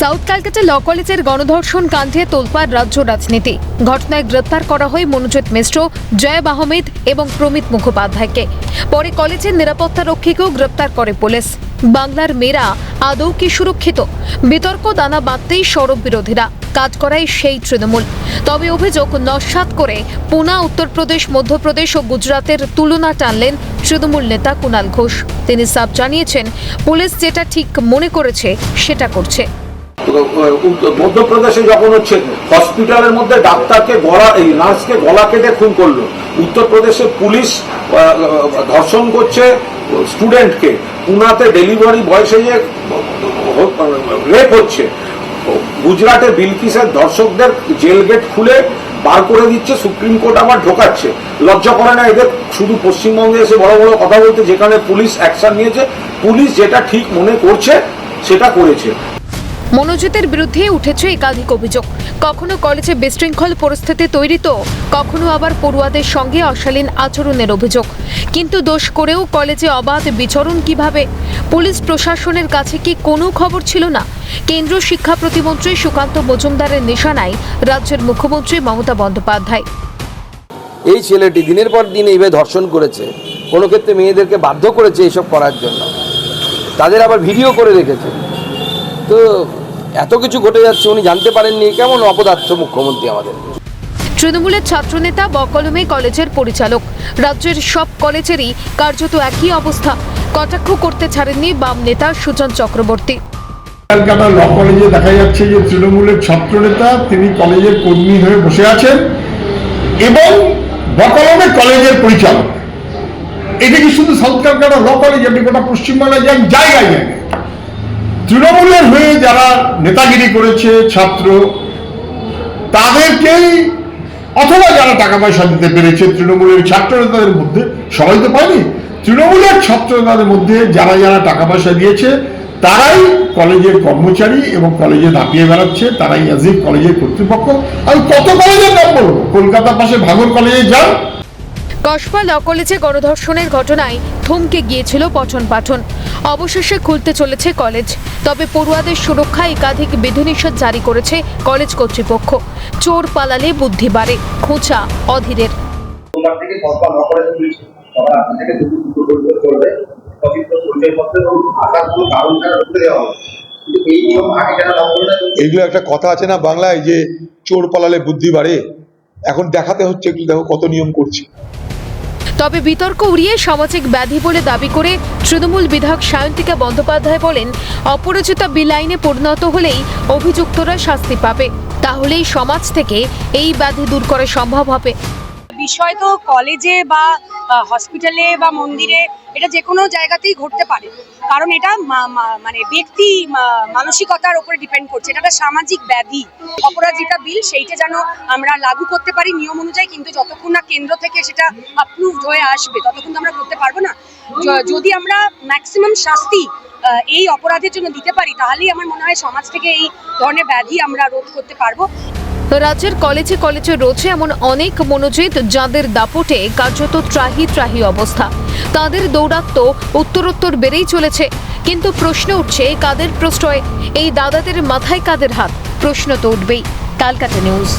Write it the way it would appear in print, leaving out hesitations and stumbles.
South Calcutta ল কলেজের গণধর্ষণ কাণ্ডে তোলপাড় রাজ্য রাজনীতি। ঘটনায় গ্রেপ্তার করা হয় মনোজিৎ মিশ্র, জয়েব আহমেদ এবং প্রমিত মুখোপাধ্যায়কে। পরে কলেজের নিরাপত্তা রক্ষীকেও গ্রেপ্তার করে পুলিশ। বাংলার মেয়েরা আদৌ কি সুরক্ষিত? বিতর্ক দানা বাঁধতেই সড়ক বিরোধীরা কাজ করায় সেই তৃণমূল। তবে অভিযোগ নস্যাৎ করে পুনা, উত্তরপ্রদেশ, মধ্যপ্রদেশ ও গুজরাতের তুলনা টানলেন তৃণমূল নেতা কুণাল ঘোষ। তিনি সাফ জানিয়েছেন, পুলিশ যেটা ঠিক মনে করেছে সেটা করছে। মধ্যপ্রদেশে যখন হচ্ছে হসপিটালের মধ্যে ডাক্তারকে নার্সকে গলা কেটে খুন করলো, উত্তরপ্রদেশে পুলিশ ধর্ষণ করছে স্টুডেন্টকে, পুনাতে ডেলিভারি বয়সে রেপ হচ্ছে, গুজরাটে বিলকিসের ধর্ষকদের জেল গেট খুলে বার করে দিচ্ছে, সুপ্রিম কোর্ট আবার ঢোকাচ্ছে। লজ্জা করে না এদের শুধু পশ্চিমবঙ্গে এসে বড় বড় কথা বলতে, যেখানে পুলিশ অ্যাকশন নিয়েছে, পুলিশ যেটা ঠিক মনে করছে সেটা করেছে। মনোজিতের বিরুদ্ধে উঠেছে একাধিক অভিযোগ। কখনো কলেজে বিশৃঙ্খল পরিস্থিতি তৈরি, তো কখনো আবার পড়ুয়াদের সঙ্গে অশালীন আচরণের অভিযোগ। কিন্তু দোষ করেও কলেজে অবাধ বিচরণ কিভাবে? পুলিশ প্রশাসনের কাছে কি কোনো খবর ছিল না? কেন্দ্রীয় শিক্ষা প্রতিমন্ত্রী সুকান্ত মজুমদারের নিশানায় রাজ্যের মুখ্যমন্ত্রী মমতা বন্দ্যোপাধ্যায়। এই ছেলেটি দিনের পর দিন এইভাবে ধর্ষণ করেছে, কোনো ক্ষেত্রে মেয়েদেরকে বাধ্য করেছে এসব করার জন্য, তাদের আবার ভিডিও করে রেখেছে। তো এত কিছু ঘটে যাচ্ছে, উনি জানতে পারেননি? কেমন অপদার্থ মুখ্যমন্ত্রী আমাদের। তৃণমূলের ছাত্রনেতা বকলমে কলেজের পরিচালক। রাজ্যের সব কলেজেরই কার্যত একই অবস্থা। কটাক্ষ করতে ছাড়েননি বাম নেতা সুজন চক্রবর্তী। কলকাতা ল কলেজে দেখা যাচ্ছে যে তৃণমূলের ছাত্রনেতা তিনি কলেজের কর্মী হয়ে বসে আছেন এবং বকলমে কলেজের পরিচালক। এটা কি শুধু সাউথ কলকাতা ল কলেজ, আপনি গোটা পশ্চিমবাংলায় যান, জায়গায় জায়গায় তৃণমূলের হয়ে যারা নেতাগিরি করেছে ছাত্র, তাদেরকেই অথবা যারা টাকা পয়সা দিতে পেরেছে তৃণমূলের ছাত্র নেতাদের মধ্যে, সবাই তো পায়নি, তৃণমূলের ছাত্র নেতাদের মধ্যে যারা যারা টাকা পয়সা দিয়েছে তারাই কলেজের কর্মচারী এবং কলেজে দাপিয়ে বেড়াচ্ছে, তারাই অ্যাজিভ কলেজের কর্তৃপক্ষ। আমি কত কলেজের নাম বলবো, কলকাতার পাশে ভাঙর কলেজে যান। কসবা ল কলেজে গণধর্ষণের ঘটনায় থমকে গিয়েছিল পঠন পাঠন। অবশেষে খুলতে চলেছে কলেজ। তবে পড়ুয়াদের সুরক্ষায় একাধিক বিধিনিষেধ জারি করেছে কলেজ কর্তৃপক্ষ। চোর পালালে বুদ্ধি বাড়ে, খোঁচা অধীরের। এইগুলো একটা কথা আছে না বাংলায়, যে চোর পালালে বুদ্ধি বাড়ে। এখন দেখাতে হচ্ছে, দেখো কত নিয়ম করছে। তবে বিতর্ক উড়িয়ে সামাজিক ব্যাধি বলে দাবি করে তৃণমূল বিধায়ক সায়ন্তিকা বন্দ্যোপাধ্যায় বলেন, অপরাজিতা বিল আইনে পরিণত হলেই অভিযুক্তরা শাস্তি পাবে, তাহলেই সমাজ থেকে এই ব্যাধি দূর করা সম্ভব হবে। বিষয় তো কলেজে বা হসপিটালে বা মন্দিরে, এটা যে কোনো জায়গাতেই ঘটতে পারে, কারণ এটা মানে ব্যক্তি মানসিকতার উপরে ডিপেন্ড করছে। এটা একটা সামাজিক ব্যাধি। অপরাজিতা বিল সেইটা যেন আমরা লাগু করতে পারি নিয়ম অনুযায়ী, কিন্তু যতক্ষণ না কেন্দ্র থেকে সেটা অ্যাপ্রুভড হয়ে আসবে ততক্ষণ তো আমরা করতে পারবো না। যদি আমরা ম্যাক্সিমাম শাস্তি এই অপরাধের জন্য দিতে পারি, তাহলেই আমার মনে হয় সমাজ থেকে এই ধরনের ব্যাধি আমরা রোধ করতে পারবো। রাজ্যের কলেজে কলেজে রয়েছে এমন অনেক মনোজিৎ, যাদের দাপটে কার্যত ত্রাহি ত্রাহি অবস্থা। তাদের দৌরাত্ম্য উত্তরোত্তর বেড়েই চলেছে। কিন্তু প্রশ্ন উঠছে, কাদের প্রশ্রয়? এই দাদাদের মাথায় কাদের হাত? প্রশ্ন তো উঠবেই। ক্যালকাটা নিউজ।